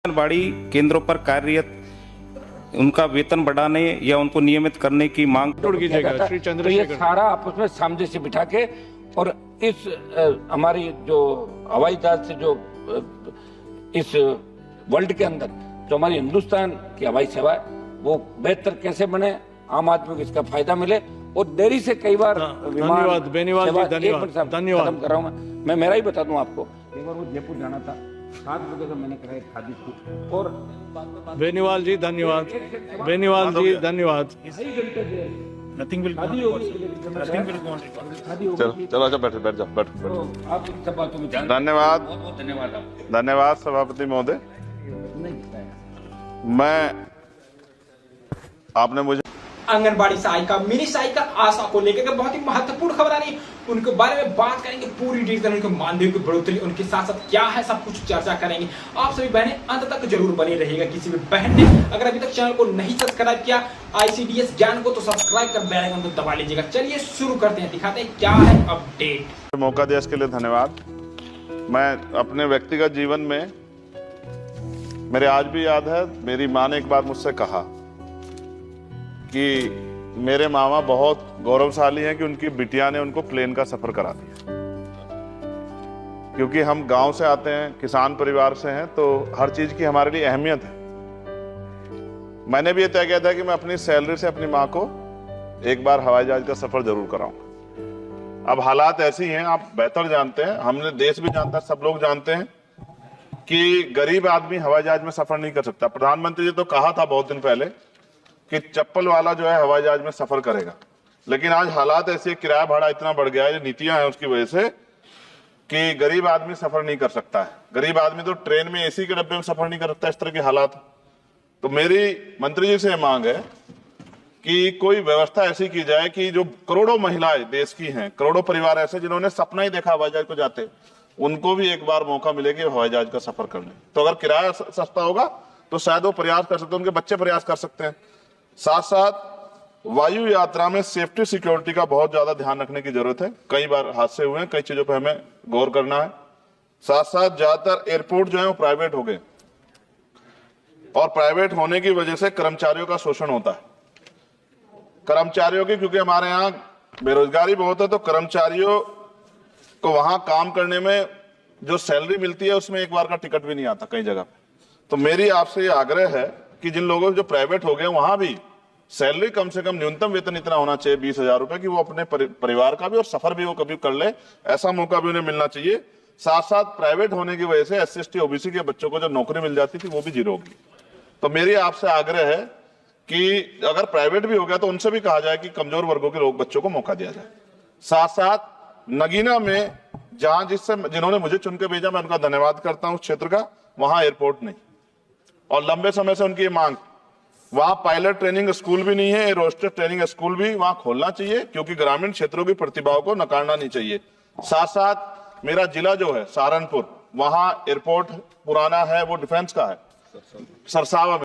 आंगनबाड़ी केंद्रों पर कार्यरत उनका वेतन बढ़ाने या उनको नियमित करने की मांग कीजिएगा श्री तो ये चंद्रशेखर। सारा आपस में सामने से बिठा के और इस हमारी जो हवाई जहाज से जो इस वर्ल्ड के अंदर जो हमारी हिंदुस्तान की हवाई सेवा है वो बेहतर कैसे बने, आम आदमी को इसका फायदा मिले। और देरी से कई बार धन्यवाद बेनीवाल जी, धन्यवाद। खत्म कर रहा हूँ मैं मेरा ही बता दूं आपको। एक बार वो जयपुर जाना था, 7 बजे का मैंने कराया खादी सूट और बेनीवाल जी धन्यवाद, बेनीवाल जी धन्यवाद। नथिंग विल चलो चलो अच्छा बैठ बैठ जाओ बैठ तो आप इन सब बातों में ध्यान धन्यवाद बहुत बहुत धन्यवाद आपको। धन्यवाद सभापति महोदय। मैं आपने मुझे आंगनबाड़ी सहायिका मिनी सहायिका आशा को लेकर के बहुत ही महत्वपूर्ण खबर आ रही है, उनके बारे में बात करेंगे पूरी डिटेल, उनके मानदेय की बढ़ोतरी, उनके साथ साथ क्या है सब कुछ चर्चा करेंगे। आप सभी बहनें अंत तक जरूर बने रहिएगा। किसी भी बहन ने अगर अभी तक चैनल को नहीं सब्सक्राइब किया ICDS ज्ञान को तो सब्सक्राइब कर बेल आइकन को दबा लीजिएगा। चलिए शुरू करते हैं, दिखाते हैं क्या है अपडेट। मौका दिया इसके लिए धन्यवाद। मैं अपने व्यक्तिगत जीवन में मेरे आज भी याद है, मेरी माँ ने एक बार मुझसे कहा कि मेरे मामा बहुत गौरवशाली हैं कि उनकी बिटिया ने उनको प्लेन का सफर करा दिया। क्योंकि हम गांव से आते हैं, किसान परिवार से हैं, तो हर चीज की हमारे लिए अहमियत है। मैंने भी ये तय किया था कि मैं अपनी सैलरी से अपनी माँ को एक बार हवाई जहाज का सफर जरूर कराऊंगा। अब हालात ऐसी हैं, आप बेहतर जानते हैं, हमने देश भी जानता है, सब लोग जानते हैं कि गरीब आदमी हवाई जहाज में सफर नहीं कर सकता। प्रधानमंत्री जी तो कहा था बहुत दिन पहले कि चप्पल वाला जो है हवाई जहाज में सफर करेगा, लेकिन आज हालात ऐसे, किराया भाड़ा इतना बढ़ गया है, ये नीतियां हैं उसकी वजह से कि गरीब आदमी सफर नहीं कर सकता है। गरीब आदमी तो ट्रेन में AC के डब्बे में सफर नहीं कर सकता, इस तरह के हालात। तो मेरी मंत्री जी से मांग है कि कोई व्यवस्था ऐसी की जाए कि जो करोड़ों महिलाएं देश की हैं, करोड़ों परिवार ऐसे जिन्होंने सपना ही देखा हवाई जहाज को जाते, उनको भी एक बार मौका मिलेगा हवाई जहाज का सफर करने। तो अगर किराया सस्ता होगा तो शायद वो प्रयास कर सकते हैं, उनके बच्चे प्रयास कर सकते हैं। साथ साथ वायु यात्रा में सेफ्टी सिक्योरिटी का बहुत ज्यादा ध्यान रखने की जरूरत है। कई बार हादसे हुए हैं, कई चीजों पर हमें गौर करना है। साथ साथ ज्यादातर एयरपोर्ट जो है वो प्राइवेट हो गए और प्राइवेट होने की वजह से कर्मचारियों का शोषण होता है। कर्मचारियों की, क्योंकि हमारे यहाँ बेरोजगारी बहुत है, तो कर्मचारियों को वहां काम करने में जो सैलरी मिलती है उसमें एक बार का टिकट भी नहीं आता कई जगह पे। तो मेरी आपसे ये आग्रह है कि जिन लोगों जो प्राइवेट हो गए वहां भी सैलरी कम से कम न्यूनतम वेतन इतना होना चाहिए 20,000 रुपए कि वो अपने परिवार का भी और सफर भी वो कभी कर ले, ऐसा मौका भी उन्हें मिलना चाहिए। साथ साथ प्राइवेट होने की वजह से SC ST OBC के बच्चों को जो नौकरी मिल जाती थी वो भी जीरो होगी। तो मेरी आपसे आग्रह है कि अगर प्राइवेट भी हो गया तो उनसे भी कहा जाए कि कमजोर वर्गों के लोग बच्चों को मौका दिया जाए। साथ साथ नगीना में जहां जिन्होंने मुझे चुन के भेजा, मैं उनका धन्यवाद करता हूं, उस क्षेत्र का, वहां एयरपोर्ट नहीं और लंबे समय से उनकी मांग, वहां पायलट ट्रेनिंग स्कूल भी नहीं है, एरोस्टेस ट्रेनिंग स्कूल भी वहां खोलना चाहिए, क्योंकि ग्रामीण क्षेत्रों की प्रतिभाओं को नकारना नहीं चाहिए। साथ साथ मेरा जिला जो है सहारनपुर, वहां एयरपोर्ट पुराना है, वो डिफेंस का है, सरसावा में।